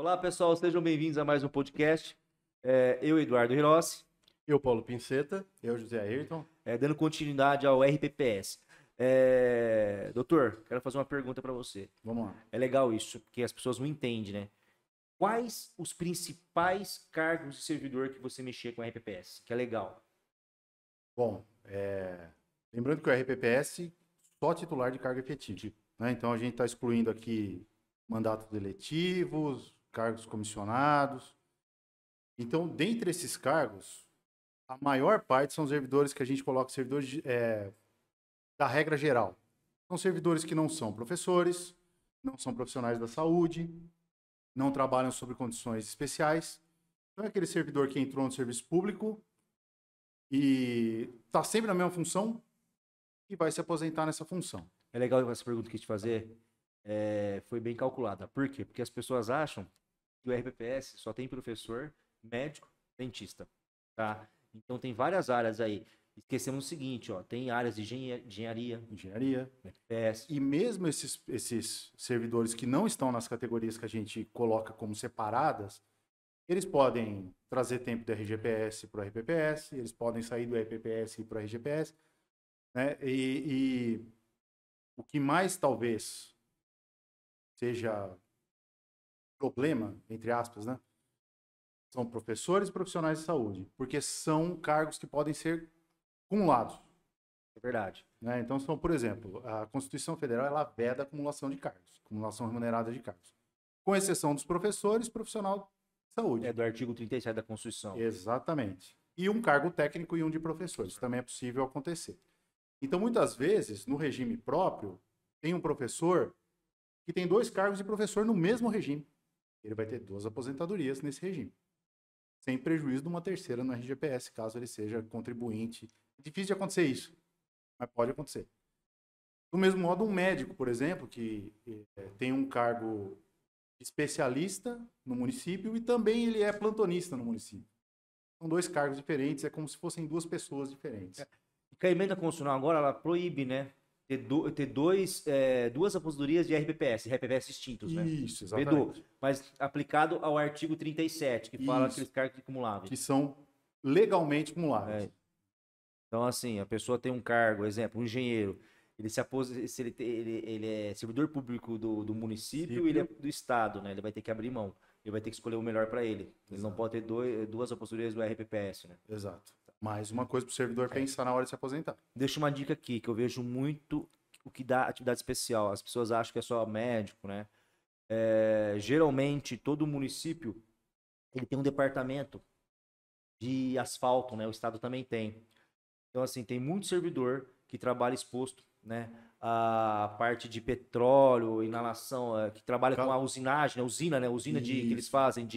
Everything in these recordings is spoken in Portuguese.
Olá, pessoal, sejam bem-vindos a mais um podcast. Eu, Eduardo Hirossi, Eu, Paulo Pinceta. Eu, José Ayrton. dando continuidade ao RPPS. Doutor, quero fazer uma pergunta para você. Vamos lá. É legal isso, porque as pessoas não entendem, né? Quais os principais cargos de servidor que você mexer com a RPPS? Que é legal. Bom, lembrando que o RPPS só titular de cargo efetivo, né? Então a gente está excluindo aqui mandatos eletivos, cargos comissionados. Então, dentre esses cargos, a maior parte são servidores que a gente coloca servidores da regra geral. São servidores que não são professores, não são profissionais da saúde, não trabalham sob condições especiais. Então é aquele servidor que entrou no serviço público e está sempre na mesma função e vai se aposentar nessa função. É legal essa pergunta que eu te fazer. Foi bem calculada. Por quê? Porque as pessoas acham que o RPPS só tem professor, médico, dentista, tá? Então tem várias áreas aí. Esquecemos o seguinte, ó, tem áreas de engenharia, RPPS. E mesmo esses servidores que não estão nas categorias que a gente coloca como separadas, eles podem trazer tempo do RGPS para o RPPS, eles podem sair do RPPS e ir para o RGPS, né? E o que mais talvez seja problema, entre aspas, né? São professores e profissionais de saúde, porque são cargos que podem ser acumulados. É verdade. Né? Então, por exemplo, a Constituição Federal ela veda a acumulação de cargos, acumulação remunerada de cargos. Com exceção dos professores, profissional de saúde. É do artigo 37 da Constituição. Exatamente. E um cargo técnico e um de professor. Isso também é possível acontecer. Então, muitas vezes, no regime próprio, tem um professor que tem 2 cargos de professor no mesmo regime. Ele vai ter 2 aposentadorias nesse regime. Sem prejuízo de uma terceira no RGPS, caso ele seja contribuinte. É difícil de acontecer isso, mas pode acontecer. Do mesmo modo, um médico, por exemplo, que tem um cargo especialista no município e também ele é plantonista no município. São 2 cargos diferentes, é como se fossem 2 pessoas diferentes. E a emenda constitucional agora, ela proíbe, né? Ter duas aposentadorias de RPPS extintos, né? Isso, Vedou, exatamente. mas aplicado ao artigo 37, que fala aqueles cargos acumuláveis. Que são legalmente acumuláveis. Então, assim, a pessoa tem um cargo, exemplo, um engenheiro, ele se ele é servidor público do município, ele é do estado, né? Ele vai ter que abrir mão. Ele vai ter que escolher o melhor para ele. Ele não pode ter duas aposentadorias do RPPS, né? Exato. Mais uma coisa para o servidor pensar na hora de se aposentar. Deixa uma dica aqui, que eu vejo muito o que dá atividade especial. As pessoas acham que é só médico, né? Geralmente, todo município, ele tem um departamento de asfalto, né? O estado também tem. Então, assim, tem muito servidor que trabalha exposto, né? A parte de petróleo, inalação, que trabalha com a usinagem, né? Usina, né? Usina que eles fazem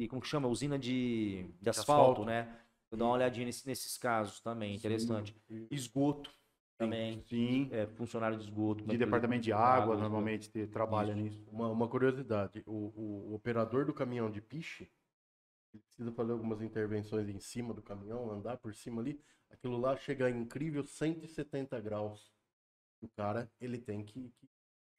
como que chama? Usina de asfalto, né? Vou dar uma olhadinha nesses casos também, interessante. Esgoto também. Sim. Funcionário de esgoto. De departamento de água, normalmente trabalha nisso. Uma curiosidade, o operador do caminhão de piche, ele precisa fazer algumas intervenções em cima do caminhão, andar por cima ali, aquilo lá chega a incrível 170 graus. O cara, ele tem que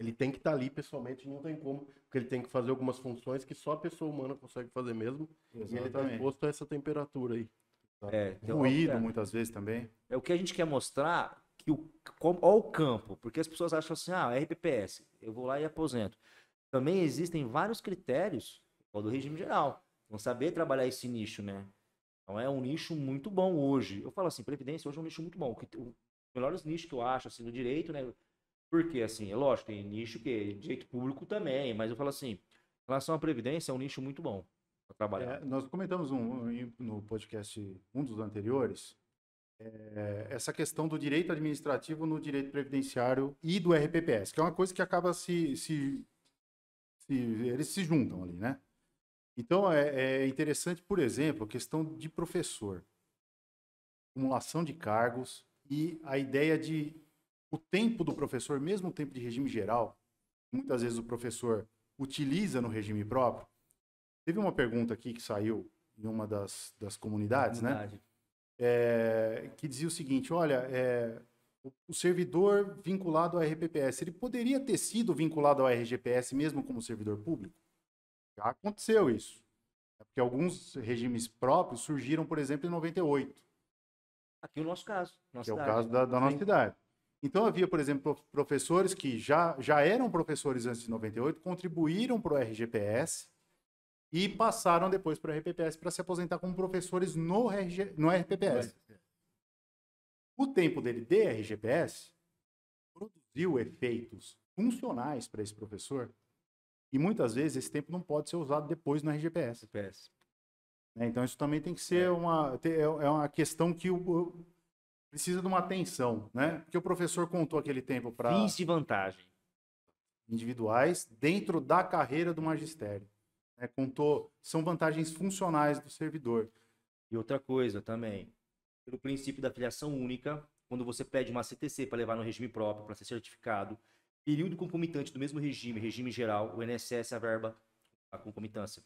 estar ali pessoalmente, não tem como, porque ele tem que fazer algumas funções que só a pessoa humana consegue fazer mesmo. Exatamente. E ele está exposto a essa temperatura aí. Ruído, muitas vezes também. É o que a gente quer mostrar, que olha o campo, porque as pessoas acham assim, RPPS, eu vou lá e aposento. Também existem vários critérios do regime geral. Vão saber trabalhar esse nicho, né? Então é um nicho muito bom hoje. Eu falo assim, Previdência hoje é um nicho muito bom. Os melhores nichos que eu acho, assim, no direito, né? Porque, assim, é lógico, tem nicho que direito público também, mas eu falo assim, em relação à Previdência, é um nicho muito bom para trabalhar. Nós comentamos no podcast, um dos anteriores, essa questão do direito administrativo no direito previdenciário e do RPPS, que é uma coisa que acaba eles se juntam ali, né? Então, é interessante, por exemplo, a questão de professor, acumulação de cargos e a ideia de o tempo do professor, mesmo o tempo de regime geral, muitas vezes o professor utiliza no regime próprio. Teve uma pergunta aqui que saiu em uma das comunidades, né? Que dizia o seguinte, olha, o servidor vinculado ao RPPS, ele poderia ter sido vinculado ao RGPS mesmo como servidor público? Já aconteceu isso. É porque alguns regimes próprios surgiram, por exemplo, em 98, Aqui o nosso caso, nossa que é o cidade. caso da nossa Sim. cidade. Então, havia, por exemplo, professores que já eram professores antes de 98, contribuíram para o RGPS e passaram depois para o RPPS para se aposentar como professores no RPPS. O tempo dele de RGPS produziu efeitos funcionais para esse professor e muitas vezes esse tempo não pode ser usado depois no RGPS. RGPS. Né? Então isso também tem que ser uma questão que precisa de uma atenção, né? Porque o professor contou aquele tempo para Fins de vantagem. individuais dentro da carreira do magistério. Né? São vantagens funcionais do servidor. E outra coisa também, pelo princípio da filiação única, quando você pede uma CTC para levar no regime próprio, para ser certificado, período concomitante do mesmo regime, regime geral, o INSS averba a concomitância.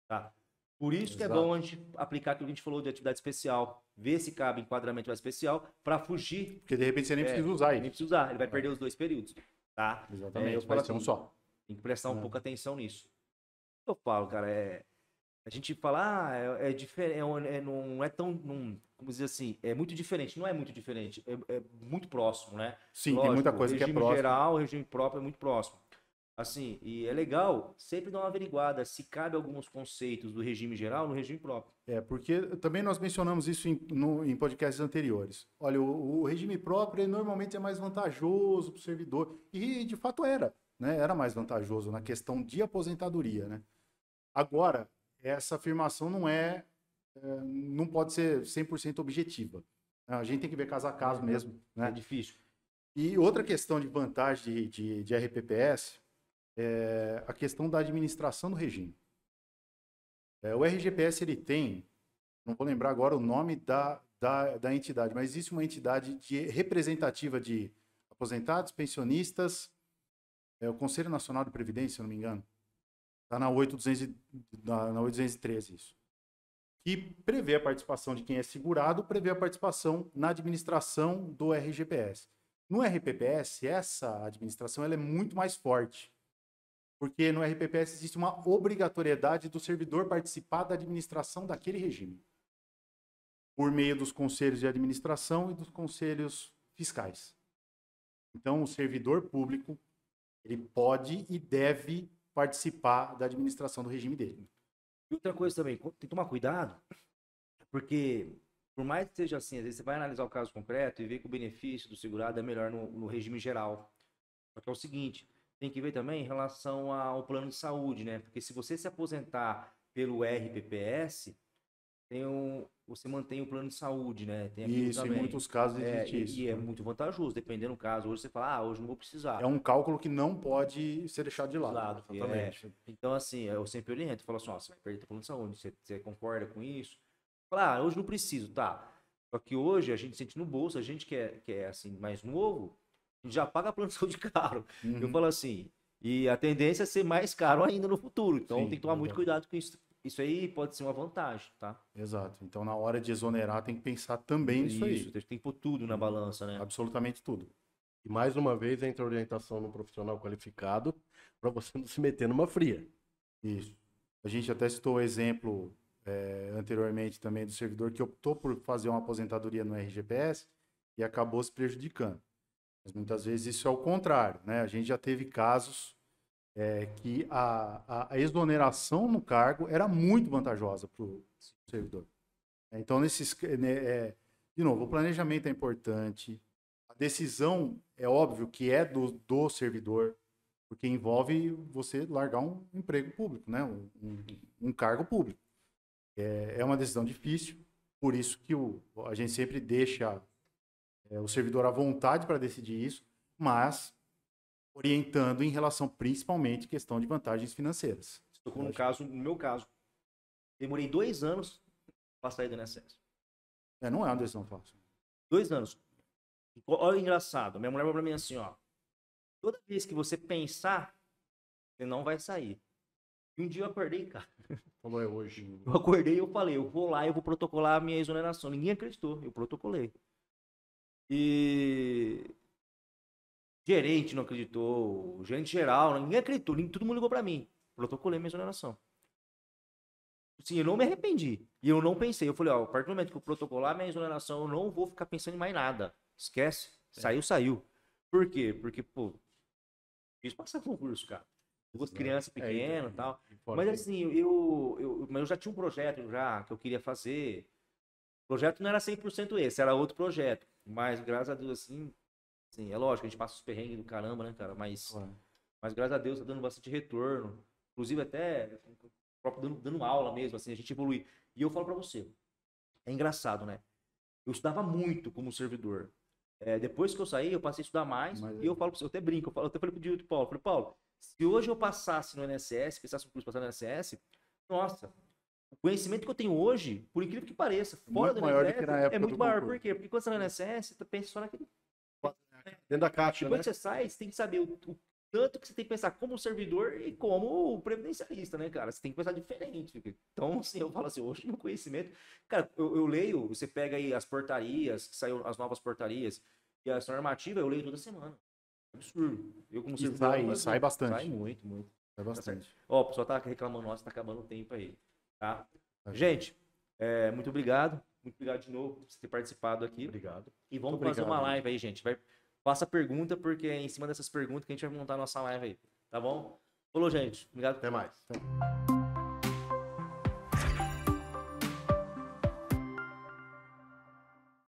Tá? Por isso que é Exato. bom a gente aplicar aquilo que a gente falou de atividade especial, ver se cabe enquadramento especial, para fugir. Porque de repente você nem precisa usar Nem isso. precisa usar, ele vai perder os 2 períodos. Tá? Exatamente, Eu vai falo ser um assim, só. tem que prestar um pouco atenção nisso. Eu falo, cara, a gente fala, é diferente, não é tão, como dizer assim, é muito diferente. Não é muito diferente, é muito próximo, né? Sim, tem muita Lógico, coisa que é regime próxima. geral, regime próprio é muito próximo. Assim, e é legal sempre dar uma averiguada se cabe alguns conceitos do regime geral no regime próprio. Porque também nós mencionamos isso em podcasts anteriores. Olha, o regime próprio ele normalmente é mais vantajoso para o servidor. E de fato era, né? Era mais vantajoso na questão de aposentadoria, né? Agora, essa afirmação não pode ser 100% objetiva. A gente tem que ver caso a caso mesmo, né? É difícil. E outra questão de vantagem de RPPS é a questão da administração do regime. O RGPS ele tem, não vou lembrar agora o nome da entidade, mas existe uma entidade representativa de aposentados, pensionistas, o Conselho Nacional de Previdência, se eu não me engano. Está na 8.213 isso. Que prevê a participação de quem é segurado, prevê a participação na administração do RGPS. No RPPS, essa administração ela é muito mais forte. Porque no RPPS existe uma obrigatoriedade do servidor participar da administração daquele regime, por meio dos conselhos de administração e dos conselhos fiscais. Então, o servidor público ele pode e deve participar da administração do regime dele. E outra coisa também, tem que tomar cuidado, porque por mais que seja assim, às vezes você vai analisar o caso concreto e ver que o benefício do segurado é melhor no regime geral. Só que é o seguinte, tem que ver também em relação ao plano de saúde, né? Porque se você se aposentar pelo RPPS, você mantém o plano de saúde, né? Tem aquilo Isso, em também. muitos casos existe isso. E é muito vantajoso, dependendo do caso. Hoje você fala, hoje não vou precisar. É um cálculo que não pode ser deixado de lado. Exatamente. Então, assim, eu sempre oriento, eu falo assim, você vai perder o plano de saúde, você concorda com isso? Fala, hoje não preciso, tá. Só que hoje a gente sente no bolso, a gente que é assim, mais novo, a gente já paga plano de saúde caro. Uhum. Eu falo assim, e a tendência é ser mais caro ainda no futuro. Então Sim, tem que tomar muito verdade. cuidado com isso. Isso aí pode ser uma vantagem, tá? Exato. Então, na hora de exonerar, tem que pensar também nisso aí. Tem que pôr tudo na balança, né? Absolutamente tudo. E mais uma vez entra a orientação no profissional qualificado para você não se meter numa fria. Isso. A gente até citou o exemplo anteriormente também do servidor que optou por fazer uma aposentadoria no RGPS e acabou se prejudicando. Mas muitas vezes isso é o contrário, né? A gente já teve casos que a exoneração no cargo era muito vantajosa para o servidor. Então, de novo, o planejamento é importante, a decisão é óbvio que é do servidor, porque envolve você largar um emprego público, né? um cargo público. É uma decisão difícil, por isso que a gente sempre deixa o servidor à vontade para decidir isso, mas orientando em relação principalmente à questão de vantagens financeiras. Estou no meu caso, demorei 2 anos para sair do INSS. Não é uma decisão fácil. 2 anos. Olha o engraçado, minha mulher falou para mim assim, ó, toda vez que você pensar, você não vai sair. E um dia eu acordei, cara. Falou, é hoje. Eu acordei e eu falei, eu vou lá e eu vou protocolar a minha exoneração. Ninguém acreditou, eu protocolei. E gerente não acreditou, gerente geral, ninguém acreditou, todo mundo ligou pra mim. Protocolei minha exoneração. Sim, eu não me arrependi. E eu não pensei. Eu falei, ó, a partir do momento que eu protocolar minha exoneração, eu não vou ficar pensando em mais nada. Esquece. Saiu, saiu. Por quê? Porque, pô, fiz passar concurso, cara. Duas crianças pequenas e tal. Mas assim, mas eu já tinha um projeto já que eu queria fazer. O projeto não era 100% esse, era outro projeto. Mas, graças a Deus, assim, é lógico, a gente passa os perrengues do caramba, né, cara? Mas graças a Deus tá dando bastante retorno. Inclusive, até próprio dando aula mesmo, assim, a gente evolui. E eu falo pra você, é engraçado, né? Eu estudava muito como servidor. Depois que eu saí, eu passei a estudar mais. E eu falo pra você, eu até brinco, eu até falei pro Dito Paulo, falei, Paulo, se hoje eu passasse no INSS, pensasse no curso passar no INSS, nossa, o conhecimento que eu tenho hoje, por incrível que pareça, fora do maior do INSS, que na época é muito do maior. concurso. Por quê? Porque quando você tá no INSS, você pensa só naquele. Dentro da caixa, Depois né? que você sai, você tem que saber o tanto que você tem que pensar como servidor e como previdencialista, né, cara? Você tem que pensar diferente. Então, assim, eu falo assim, hoje no conhecimento. Cara, eu leio, você pega aí as portarias, que saiu as novas portarias, e a normativa eu leio toda semana. Absurdo. Eu, como servidor. Sai bastante. Sai muito, muito. Sai bastante. Ó, o pessoal tá reclamando, nossa, tá acabando o tempo aí. Tá? Gente, muito obrigado. Muito obrigado de novo por você ter participado aqui. Obrigado. E vamos Muito fazer obrigado, uma live aí, gente. Faça pergunta, porque é em cima dessas perguntas que a gente vai montar a nossa live aí. Tá bom? Falou, gente. Obrigado. Até mais.